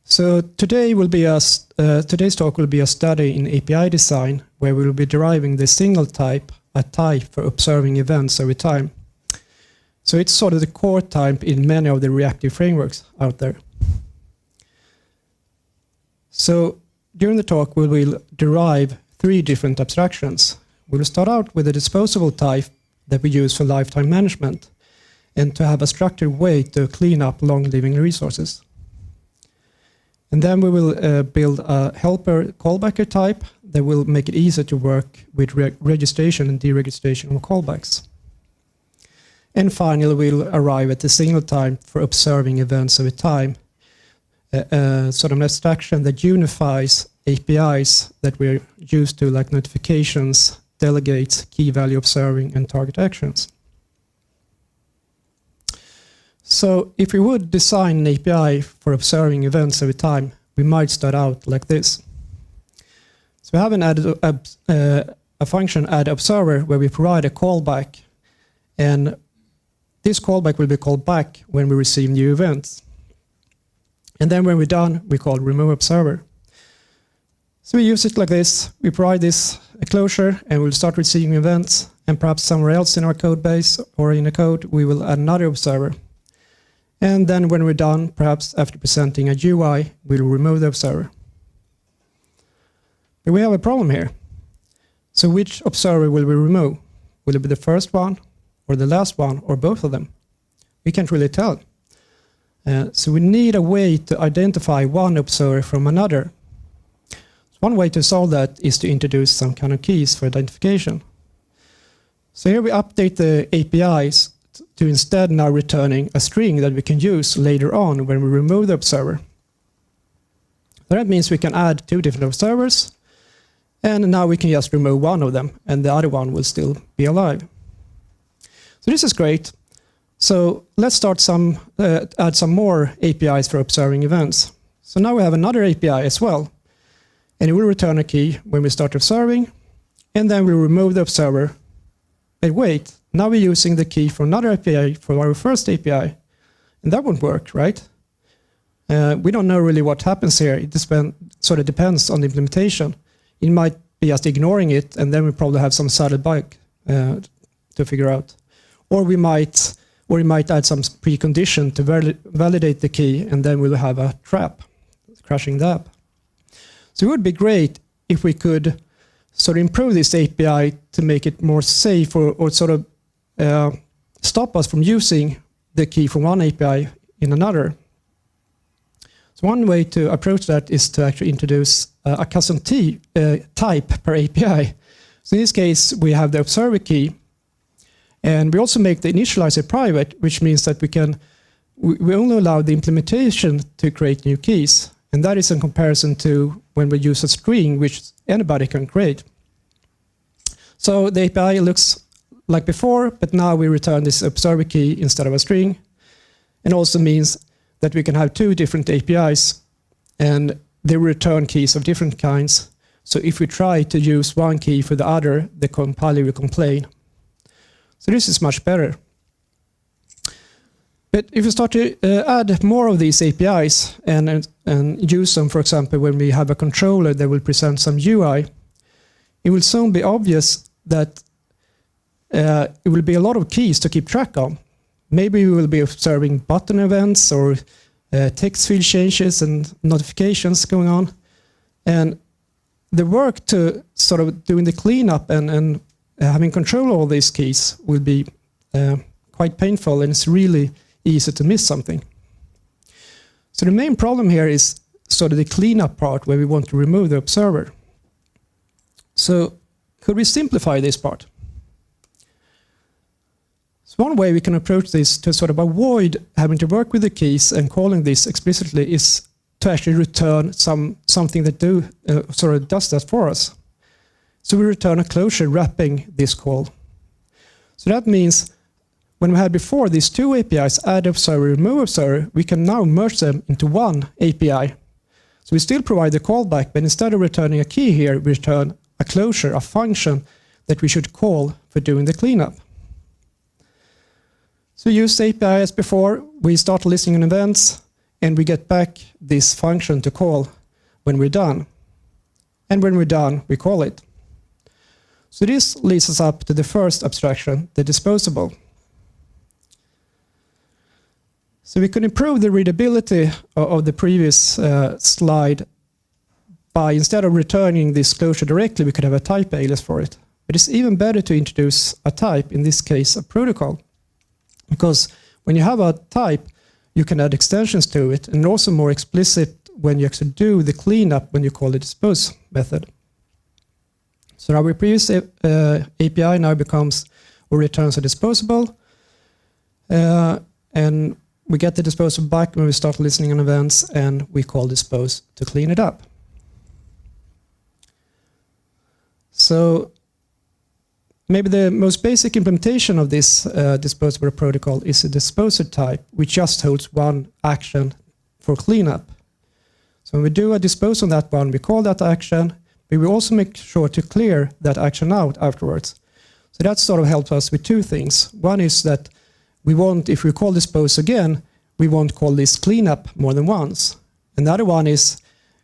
So today's talk will be a study in API design, where we will be deriving the signal type, a type for observing events over time. So it's sort of the core type in many of the reactive frameworks out there. So during the talk, we will derive 3 different abstractions. We will start out with a disposable type that we use for lifetime management, and to have a structured way to clean up long-living resources. And then we will build a helper callbacker type that will make it easier to work with registration and deregistration of callbacks. And finally, we'll arrive at the signal type for observing events over time, sort of an abstraction that unifies APIs that we're used to, like notifications, delegates, key value observing, and target actions. So if we would design an API for observing events over time, we might start out like this. So we have a function add observer where we provide a callback, and this callback will be called back when we receive new events. And then when we're done, we call remove observer. So we use it like this. We provide this a closure, and we'll start receiving events, and perhaps somewhere else in our code base or in a code, we will add another observer. And then when we're done, perhaps after presenting a UI, we'll remove the observer. But we have a problem here. So which observer will we remove? Will it be the first one, or the last one, or both of them? We can't really tell. So we need a way to identify one observer from another. So one way to solve that is to introduce some kind of keys for identification. So here we update the APIs to instead now returning a string that we can use later on when we remove the observer. That means we can add 2 different observers, and now we can just remove one of them, and the other one will still be alive. So this is great. So let's start add some more APIs for observing events. So now we have another API as well, and it will return a key when we start observing, and then we remove the observer. But wait, now we're using the key from another API for our first API, and that won't work, right? We don't know really what happens here. It sort of depends on the implementation. It might be just ignoring it, and then we probably have some subtle bug to figure out. Or we might add some precondition to validate the key, and then we'll have a trap, crashing the app. So it would be great if we could sort of improve this API to make it more safe, or sort of stop us from using the key from one API in another. So one way to approach that is to actually introduce a custom type per API. So in this case, we have the observer key, and we also make the initializer private, which means that we only allow the implementation to create new keys. And that is in comparison to when we use a string, which anybody can create. So the API looks like before, but now we return this observer key instead of a string. And also means that we can have 2 different APIs, and they return keys of different kinds. So if we try to use one key for the other, the compiler will complain. So this is much better. But if we start to add more of these APIs and use them, for example, when we have a controller that will present some UI, it will soon be obvious that it will be a lot of keys to keep track of. Maybe we will be observing button events or text field changes and notifications going on. And the work to sort of doing the cleanup and having control of all these keys will be quite painful, and it's really easy to miss something. So the main problem here is sort of the cleanup part, where we want to remove the observer. So could we simplify this part? So one way we can approach this to sort of avoid having to work with the keys and calling this explicitly is to actually return something that sort of does that for us. So we return a closure wrapping this call. So that means when we had before these 2 APIs, add observer, remove observer, we can now merge them into one API. So we still provide the callback, but instead of returning a key here, we return a closure, a function that we should call for doing the cleanup. So we use the API as before. We start listening on events, and we get back this function to call when we're done. And when we're done, we call it. So this leads us up to the first abstraction, the disposable. So we could improve the readability of the previous slide by, instead of returning this closure directly, we could have a type alias for it. But it's even better to introduce a type, in this case a protocol. Because when you have a type, you can add extensions to it, and also more explicit when you actually do the cleanup when you call the dispose method. So our previous API now becomes or returns a disposable, and we get the disposable back when we start listening on events, and we call dispose to clean it up. So maybe the most basic implementation of this disposable protocol is a disposer type, which just holds one action for cleanup. So when we do a dispose on that one, we call that action, but we also make sure to clear that action out afterwards. So that sort of helps us with two things. One is that we won't, if we call dispose again, we won't call this cleanup more than once. Another one is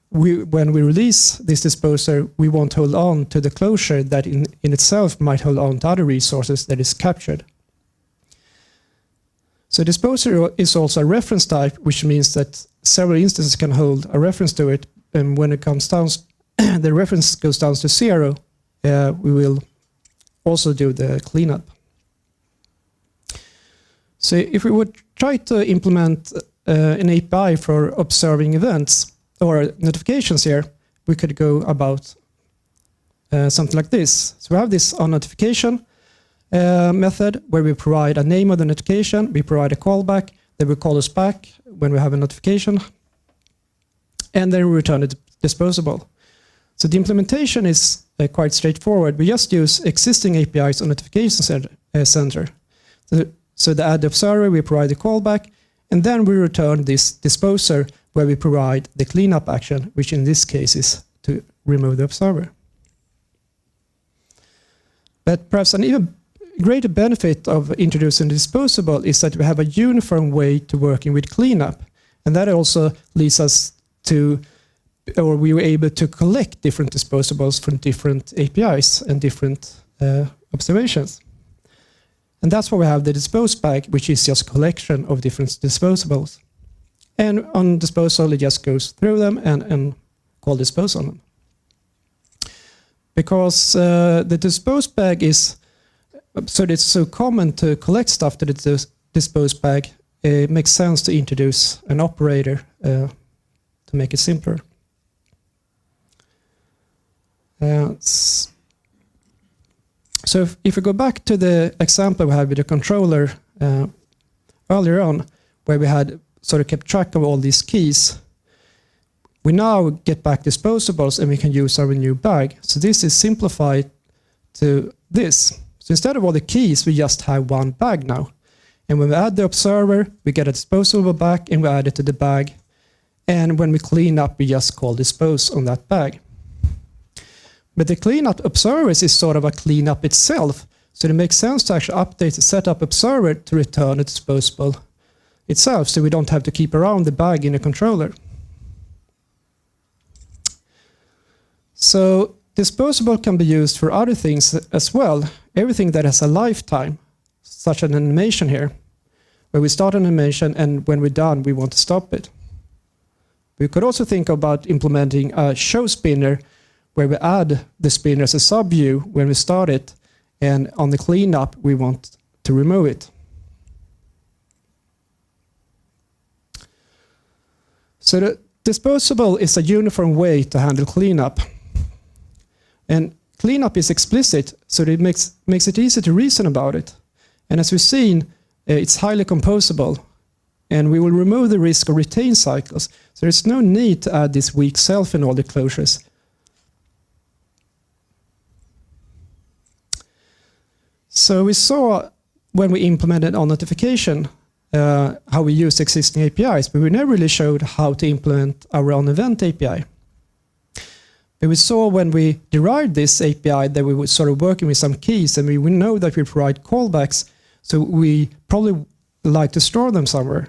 when we release this disposer, we won't hold on to the closure that in itself might hold on to other resources that is captured. So disposer is also a reference type, which means that several instances can hold a reference to it, and when it comes down, the reference goes down to 0, we will also do the cleanup. So if we would try to implement an API for observing events or notifications here, we could go about something like this. So we have this onNotification method where we provide a name of the notification, we provide a callback, then we call us back when we have a notification, and then we return the disposable. So the implementation is quite straightforward. We just use existing APIs on Notification Center. So to add the observer, we provide the callback, and then we return this disposer where we provide the cleanup action, which in this case is to remove the observer. But perhaps an even greater benefit of introducing the disposable is that we have a uniform way to working with cleanup, and that also leads us to, or we were able to collect different disposables from different APIs and different observations. And that's why we have the DisposeBag, which is just a collection of different disposables. And on disposal, it just goes through them and call dispose on them. Because the DisposeBag is, so it's so common to collect stuff to the DisposeBag, it makes sense to introduce an operator to make it simpler. So if we go back to the example we had with the controller earlier on, where we had sort of kept track of all these keys, we now get back disposables and we can use our new bag. So this is simplified to this. So instead of all the keys, we just have one bag now. And when we add the observer, we get a disposable back and we add it to the bag. And when we clean up, we just call dispose on that bag. But the cleanup observer is sort of a cleanup itself. So it makes sense to actually update the setup observer to return a disposable itself, so we don't have to keep around the bag in a controller. So disposable can be used for other things as well. Everything that has a lifetime, such an animation here, where we start an animation and when we're done, we want to stop it. We could also think about implementing a show spinner where we add the spinner as a subview when we start it, and on the cleanup, we want to remove it. So the disposable is a uniform way to handle cleanup. And cleanup is explicit, so it makes it easy to reason about it. And as we've seen, it's highly composable. And we will remove the risk of retain cycles. So there's no need to add this weak self in all the closures. So we saw when we implemented onNotification how we use existing APIs, but we never really showed how to implement our own event API. But we saw when we derived this API that we were sort of working with some keys, and we know that we provide callbacks, so we probably like to store them somewhere.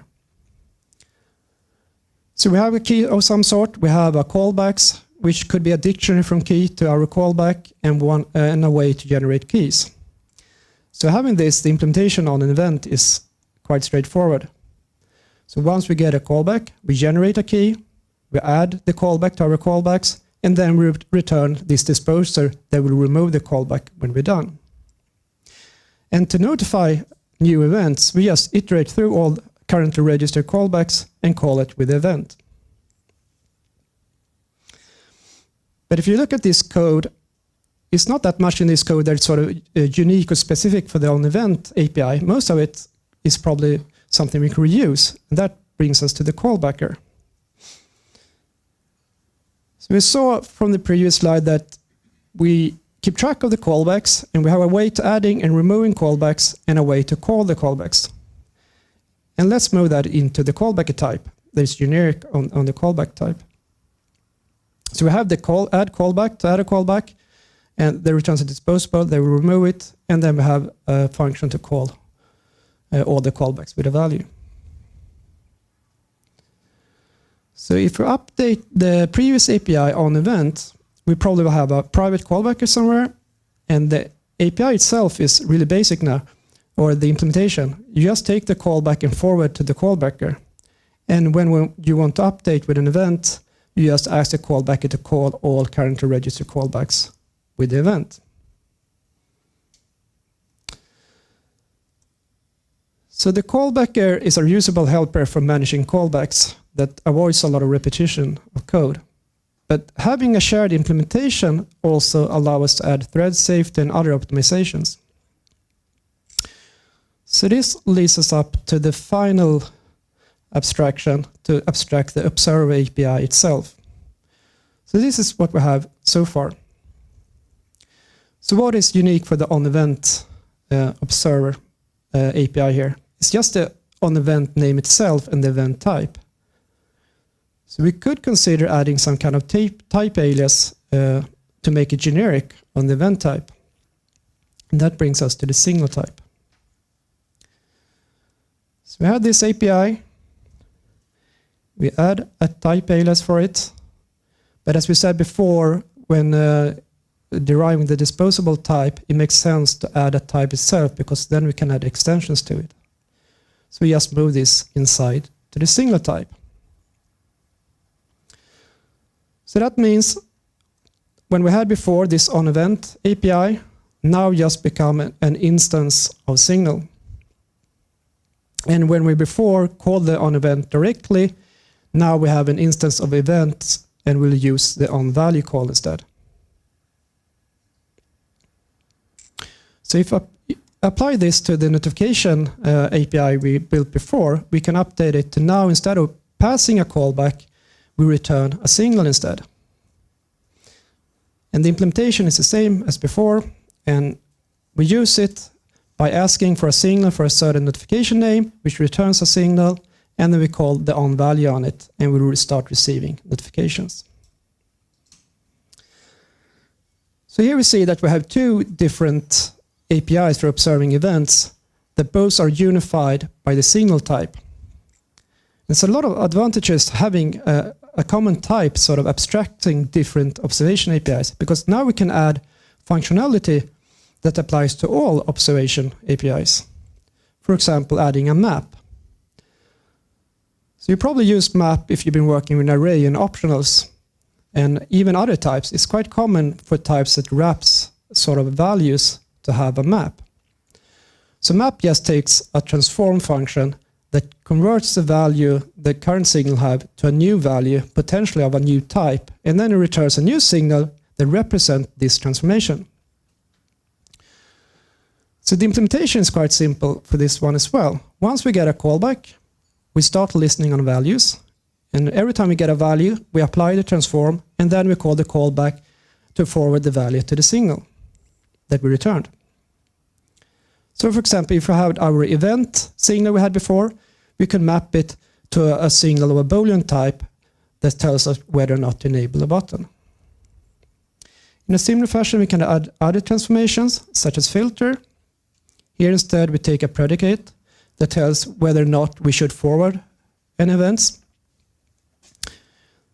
So we have a key of some sort. We have a callbacks, which could be a dictionary from key to our callback and a way to generate keys. So having this, the implementation on an event is quite straightforward. So once we get a callback, we generate a key, we add the callback to our callbacks, and then we return this disposer that will remove the callback when we're done. And to notify new events, we just iterate through all currently registered callbacks and call it with the event. But if you look at this code, it's not that much in this code that's sort of unique or specific for the on-event API. Most of it is probably something we can reuse, and that brings us to the Callbacker. So we saw from the previous slide that we keep track of the callbacks, and we have a way to adding and removing callbacks and a way to call the callbacks. And let's move that into the Callbacker type that is generic on the callback type. So we have the add callback to add a callback, and that returns a disposable, they will remove it, and then we have a function to call all the callbacks with a value. So if we update the previous API on event, we probably will have a private callbacker somewhere, and the API itself is really basic now, or the implementation. You just take the callback and forward to the callbacker. And when you want to update with an event, you just ask the callbacker to call all currently registered callbacks with the event. So the Callbacker is a usable helper for managing callbacks that avoids a lot of repetition of code. But having a shared implementation also allows us to add thread safety and other optimizations. So this leads us up to the final abstraction to abstract the Observer API itself. So this is what we have so far. So what is unique for the on-event Observer API here? It's just the on-event name itself and the event type. So we could consider adding some kind of type alias to make it generic on the event type. And that brings us to the signal type. So we have this API. We add a type alias for it. But as we said before, when deriving the disposable type, it makes sense to add a type itself because then we can add extensions to it. So we just move this inside to the signal type. So that means when we had before this on-event API, now just become an instance of signal. And when we before called the on-event directly, now we have an instance of events and we'll use the on-value call instead. So if I apply this to the notification API we built before, we can update it to now instead of passing a callback, we return a signal instead. And the implementation is the same as before, and we use it by asking for a signal for a certain notification name, which returns a signal, and then we call the on value on it, and we will start receiving notifications. So here we see that we have two different APIs for observing events that both are unified by the signal type. There's a lot of advantages to having a common type sort of abstracting different observation APIs, because now we can add functionality that applies to all observation APIs. For example, adding a map. So you probably use map if you've been working with an array and optionals, and even other types. It's quite common for types that wraps sort of values to have a map. So map just takes a transform function that converts the value the current signal have to a new value, potentially of a new type, and then it returns a new signal that represents this transformation. So the implementation is quite simple for this one as well. Once we get a callback, we start listening on values, and every time we get a value, we apply the transform, and then we call the callback to forward the value to the signal that we returned. So for example, if we have our event signal we had before, we can map it to a signal of a Boolean type that tells us whether or not to enable a button. In a similar fashion, we can add other transformations, such as filter. Here instead, we take a predicate that tells whether or not we should forward an event.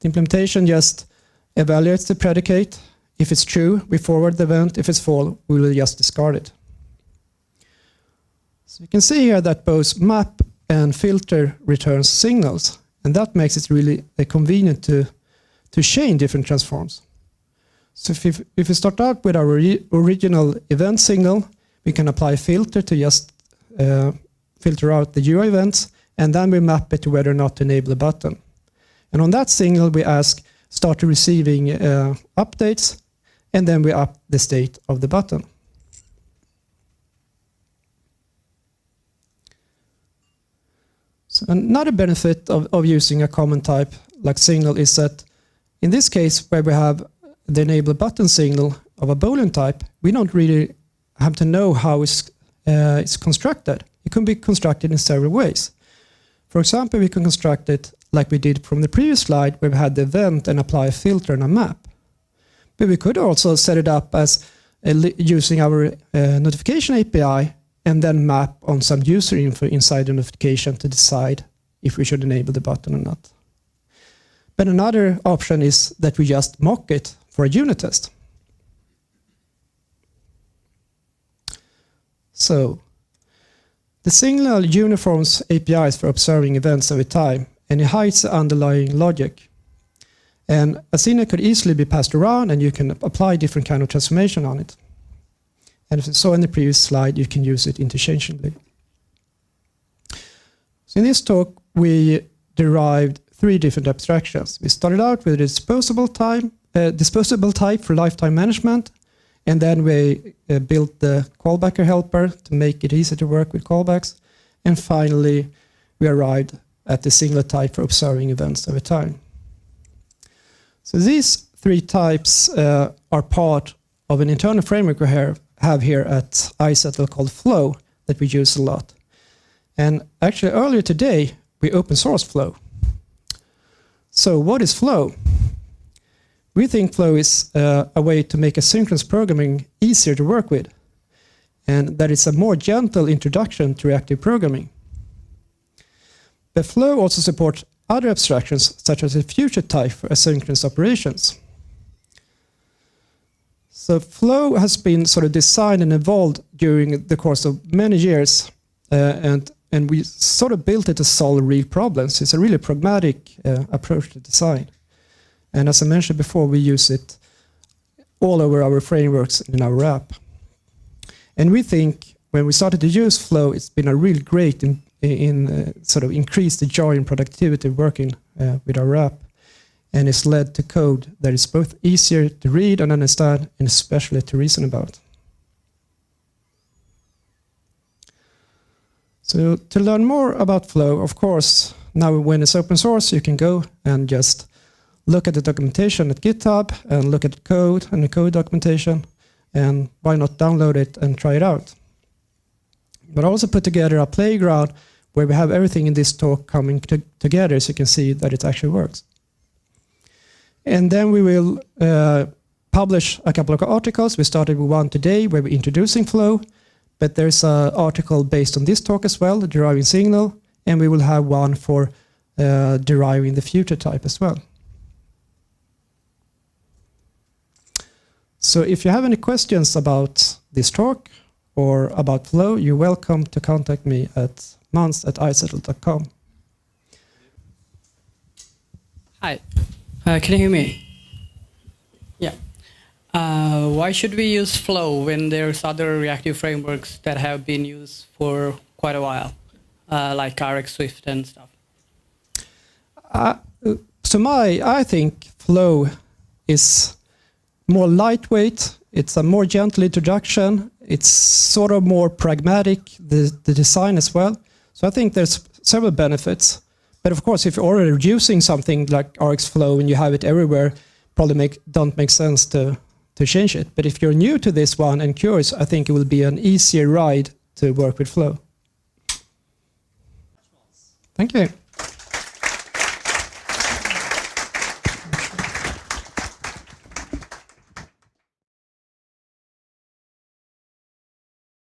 The implementation just evaluates the predicate. If it's true, we forward the event. If it's false, we will just discard it. So you can see here that both map and filter returns signals, and that makes it really convenient to chain different transforms. So if we start out with our original event signal, we can apply a filter to just filter out the UI events, and then we map it to whether or not to enable the button. And on that signal, we ask start receiving updates, and then we up the state of the button. So another benefit of using a common type like signal is that in this case, where we have the enable button signal of a Boolean type, we don't really have to know how it's constructed. It can be constructed in several ways. For example, we can construct it like we did from the previous slide, where we had the event and apply a filter and a map. But we could also set it up as using our notification API and then map on some user info inside the notification to decide if we should enable the button or not. But another option is that we just mock it for a unit test. So the signal uniforms APIs for observing events over time, and it hides the underlying logic. And a signal could easily be passed around, and you can apply different kind of transformation on it. And as you saw in the previous slide, you can use it interchangeably. So in this talk, we derived 3 different abstractions. We started out with a disposable type for lifetime management, and then we built the Callbacker helper to make it easy to work with callbacks. And finally, we arrived at the singular type for observing events over time. So these 3 types are part of an internal framework we have here at iZettle called Flow that we use a lot. And actually earlier today, we open sourced Flow. So what is Flow? We think Flow is a way to make asynchronous programming easier to work with, and that it's a more gentle introduction to reactive programming. But Flow also supports other abstractions, such as a future type for asynchronous operations. So Flow has been sort of designed and evolved during the course of many years, and we sort of built it to solve real problems. It's a really pragmatic approach to design. And as I mentioned before, we use it all over our frameworks in our app. And we think when we started to use Flow, it's been a real great sort of increase the joy and productivity working with our app. And it's led to code that is both easier to read and understand, and especially to reason about. So to learn more about Flow, of course, now when it's open source, you can go and just look at the documentation at GitHub and look at the code and the code documentation, and why not download it and try it out. But also put together a playground where we have everything in this talk coming together so you can see that it actually works. And then we will publish a couple of articles. We started with one today where we're introducing Flow, but there's an article based on this talk as well, the deriving signal, and we will have one for deriving the future type as well. So if you have any questions about this talk or about Flow, you're welcome to contact me at Måns@iZettle.com. Hi, can you hear me? Yeah. Why should we use Flow when there's other reactive frameworks that have been used for quite a while, like RX Swift and stuff? I think Flow is more lightweight. It's a more gentle introduction. It's sort of more pragmatic, the design as well. So I think there's several benefits. But of course, if you're already using something like RX Flow and you have it everywhere, probably don't make sense to change it. But if you're new to this one and curious, I think it will be an easier ride to work with Flow. Thank you.